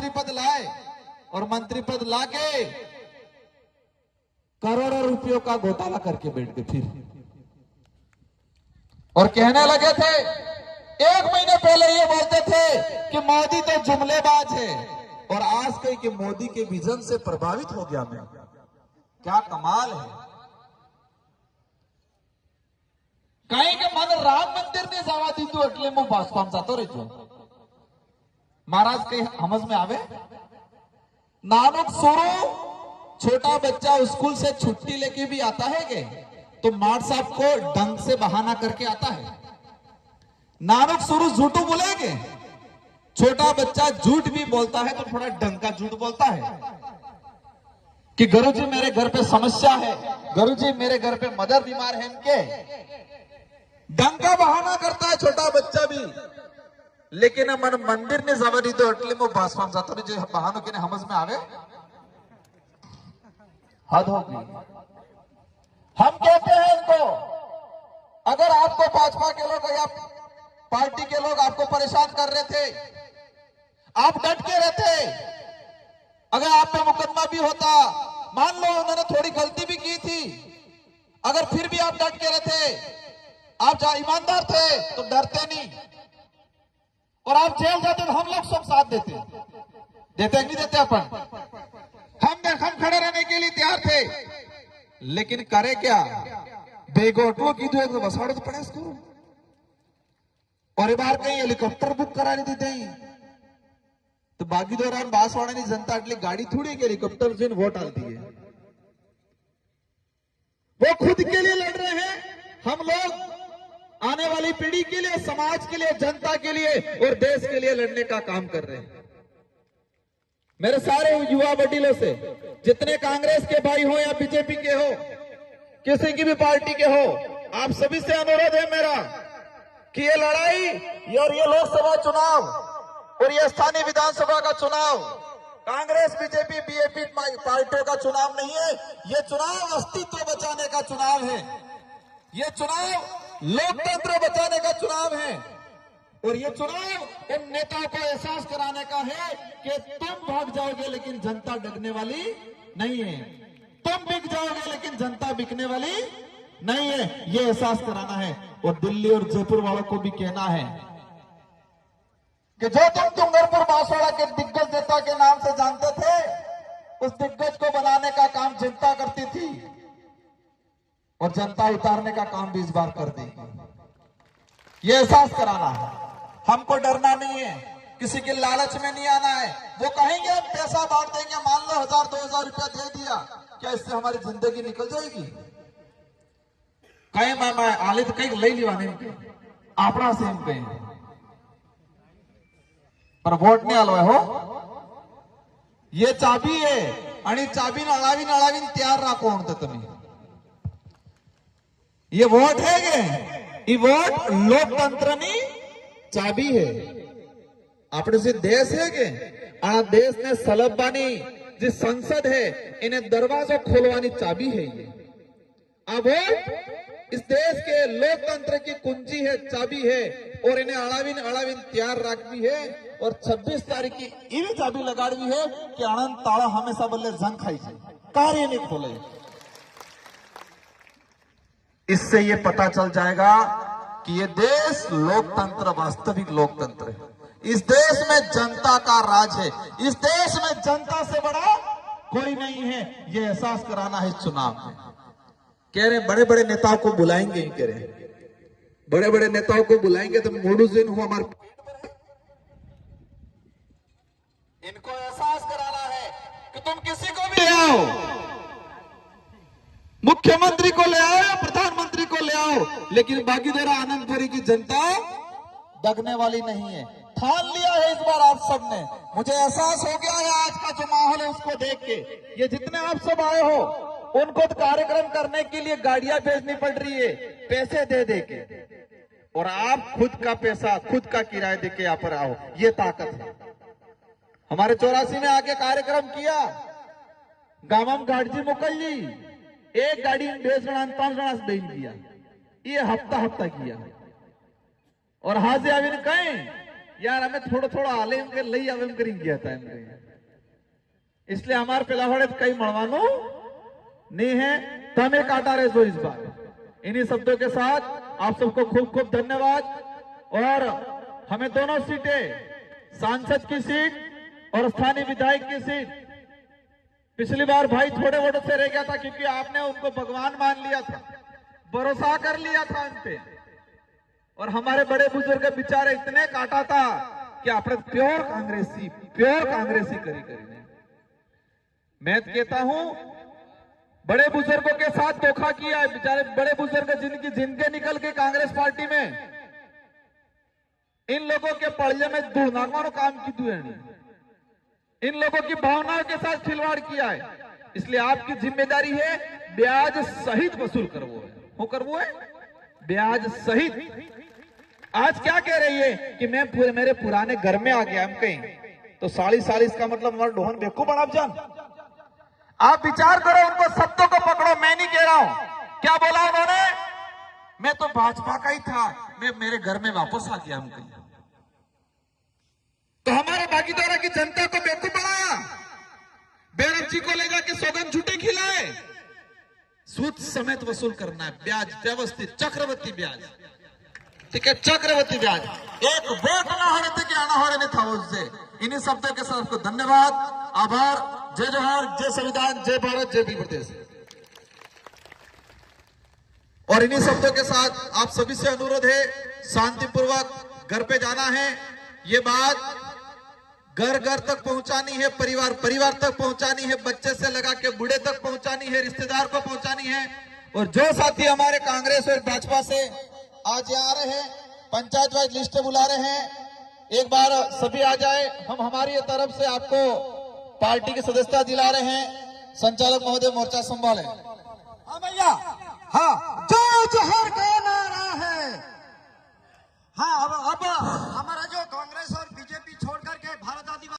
मंत्री पद लाए और मंत्री पद लाके करोड़ों रुपयों का घोटाला करके बैठ गए फिर, और कहने लगे थे, एक महीने पहले ये बोलते थे कि मोदी तो जुमलेबाज है, और आज कहीं कि मोदी के विजन से प्रभावित हो गया मैं। क्या कमाल है। कहीं के मन राम मंदिर ने जावा दी तो એટલે હું ભાજપામાં જતો રહેજો। महाराज कहीं समझ में आवे। नानक सोरो छोटा बच्चा स्कूल से छुट्टी लेके भी आता है के तो मार साहब को ढंग से बहाना करके आता है। नानक सोरो झूठो बोलेगे, छोटा बच्चा झूठ भी बोलता है तो थोड़ा ढंग का झूठ बोलता है कि गुरुजी मेरे घर पे समस्या है, गुरुजी मेरे घर पे मदर बीमार है, इनके ढंग का बहाना करता है छोटा बच्चा भी। लेकिन मन मंदिर ने जबरी तो એટલે મો ભાષમાં જાતો जो बहानों के समझ में आवे, हद होगी। हम कहते हैं इनको, अगर आपको भाजपा के लोग या पार्टी के लोग आपको परेशान कर रहे थे, आप डट के रहते, अगर आप पे मुकदमा भी होता, मान लो उन्होंने थोड़ी गलती भी की थी, अगर फिर भी आप डट के रहते, आप जहां ईमानदार थे तो डरते नहीं, और आप जेल जाते तो हम लोग सब साथ देते नहीं देते अपन, हम खड़े रहने के लिए तैयार थे। लेकिन करे क्या, बेगोटो की तो बसाड़ो तो पड़े इसको, और बार कहीं हेलीकॉप्टर बुक करा नहीं दी तो बागी दौरान बांसवाड़ा की जनता એટલે गाड़ी थोड़ी के हेलीकॉप्टर से वोट डालती है। वो खुद के लिए लड़ रहे हैं, हम लोग आने वाली पीढ़ी के लिए, समाज के लिए, जनता के लिए और देश के लिए लड़ने का काम कर रहे हैं। मेरे सारे युवा वडीलों से, जितने कांग्रेस के भाई हो या बीजेपी के हो, किसी की भी पार्टी के हो, आप सभी से अनुरोध है मेरा कि ये लड़ाई और ये लोकसभा चुनाव और ये स्थानीय विधानसभा का चुनाव कांग्रेस बीजेपी बीएपी पार्टियों का चुनाव नहीं है। ये चुनाव अस्तित्व बचाने का चुनाव है, ये चुनाव लोकतंत्र बचाने का चुनाव है, और ये चुनाव उन नेताओं को एहसास कराने का है कि तुम भाग जाओगे लेकिन जनता डरने वाली नहीं है, तुम बिक जाओगे लेकिन जनता बिकने वाली नहीं है, ये एहसास कराना है। और दिल्ली और जयपुर वालों को भी कहना है कि जो तुम डूंगरपुर बांसवाड़ा के दिग्गज नेता के नाम से जानते थे, उस दिग्गज को बनाने का काम जनता करती थी, और जनता उतारने का काम भी इस बार कर देगी। ये एहसास कराना है, हमको डरना नहीं है, किसी के लालच में नहीं आना है। वो कहेंगे हम पैसा बांट देंगे, मान लो 1000-2000 रुपया दे दिया, क्या इससे हमारी जिंदगी निकल जाएगी? कहीं मैं आलित कहीं ले लीवाने आपना से हम कहें, पर वोट नहीं आलो है हो। ये चाबी है आणि चाबी अळावीन अळावीन तैयार राखो म्हणते तुम्ही। ये वोट है के ये वोट लोकतंत्र नी चाबी है। આપણે જે દેશ है के आ देश ने सलबવાની જે संसद है, इन्हें दरवाजा खोलवानी चाबी है। ये अब इस देश के लोकतंत्र की कुंजी है, चाबी है, और इन्हें अड़ावीन अड़ावीन तैयार रखनी है। और 26 तारीख की इवी चाबी लगाड़वी है कि आनंद ताला हमेशा बल्ले जंग खाई जाए, कार्य नहीं खोले। इससे ये पता चल जाएगा कि ये देश लोकतंत्र, वास्तविक लोकतंत्र है। इस देश में जनता का राज है, इस देश में जनता से बड़ा कोई नहीं है। ये एहसास कराना है इस चुनाव में। कह रहे बड़े बड़े नेताओं को बुलाएंगे, कह रहे बड़े बड़े नेताओं को बुलाएंगे तो मोडू जिन हो हमारे, इनको एहसास कराना है कि तुम किसी को भी ले आओ, मुख्यमंत्री को ले आओ या प्रधानमंत्री को ले आओ, लेकिन बागीदोरा आनंदपुरी की जनता दगने वाली नहीं है। ठान लिया है इस बार आप सबने। मुझे एहसास हो गया है आज का जो माहौल है उसको देख के, ये जितने आप सब आए हो उनको तो कार्यक्रम करने के लिए गाड़ियां भेजनी पड़ रही है, पैसे दे दे के, और आप खुद का पैसा, खुद का किराया दे के यहाँ पर आओ। ये ताकत है। हमारे 84 में आके कार्यक्रम किया, गामम गाड़जी मोकली एक गाड़ी भेज 5 जना से दिया, ये हफ्ता किया। और हाजे आविन कहें यार हमें थोड़ा थोड़ा आले के लई आवे करी गया था इनके, इसलिए हमारे पिलावड़े कई मड़वानो नहीं है, तमे काटा रहे जो इस बार। इन्हीं शब्दों के साथ आप सबको खूब खूब धन्यवाद। और हमें दोनों सीटें, सांसद की सीट और स्थानीय विधायक की सीट, पिछली बार भाई थोड़े वोटों से रह गया था क्योंकि आपने उनको भगवान मान लिया था, भरोसा कर लिया था उन पे, और हमारे बड़े बुजुर्ग बेचारे इतने काटा था कि आपने प्योर कांग्रेसी करी। मैं कहता हूं बड़े बुजुर्गों के साथ धोखा किया है, बेचारे बड़े बुजुर्ग जिनकी जिंदगी निकल के कांग्रेस पार्टी में, इन लोगों के पड़िया में दुर्नाकों काम की दुआनी, इन लोगों की भावनाओं के साथ खिलवाड़ किया है। इसलिए आपकी जिम्मेदारी है ब्याज सहित वसूल करवो है ब्याज सहित। आज क्या कह रही है कि मैं मेरे पुराने घर में आ गया, हम कहीं तो 40 इसका मतलब हमारा डोहन बेवकूफ बना जान। आप विचार करो, उनको शब्दों को पकड़ो, मैं नहीं कह रहा हूं। क्या बोला उन्होंने? मैं तो भाजपा का ही था, मैं मेरे घर में वापस आ गया, हम कहीं तो हमारे भागीदारा की जनता को बेवकूफ बनाया, बैरव जी को ले जाके सौगंध झूठे खिलाए। सूद समेत वसूल करना है, ब्याज व्यवस्थित, चक्रवर्ती ब्याज, ठीक है, चक्रवर्ती ब्याज। एक वोट ना होने थे कि आना हो रहे था उससे। इन्हीं शब्दों के साथ आपको धन्यवाद, आभार। जय जोहार, जय संविधान, जय भारत, जय भी प्रदेश। और इन्हीं शब्दों के साथ आप सभी से अनुरोध है, शांतिपूर्वक घर पे जाना है। ये बात घर घर तक पहुंचानी है, परिवार तक पहुंचानी है, बच्चे से लगा के बूढ़े तक पहुंचानी है, रिश्तेदार को पहुंचानी है। और जो साथी हमारे कांग्रेस और भाजपा से आज यहाँ आ रहे हैं, पंचायत वाइज लिस्ट बुला रहे हैं, एक बार सभी आ जाए। हम हमारी तरफ से आपको पार्टी की सदस्यता दिला रहे हैं। संचालक महोदय मोर्चा संभाले। हाँ भैया, हाँ, जय जोहर का नारा है। हाँ, अब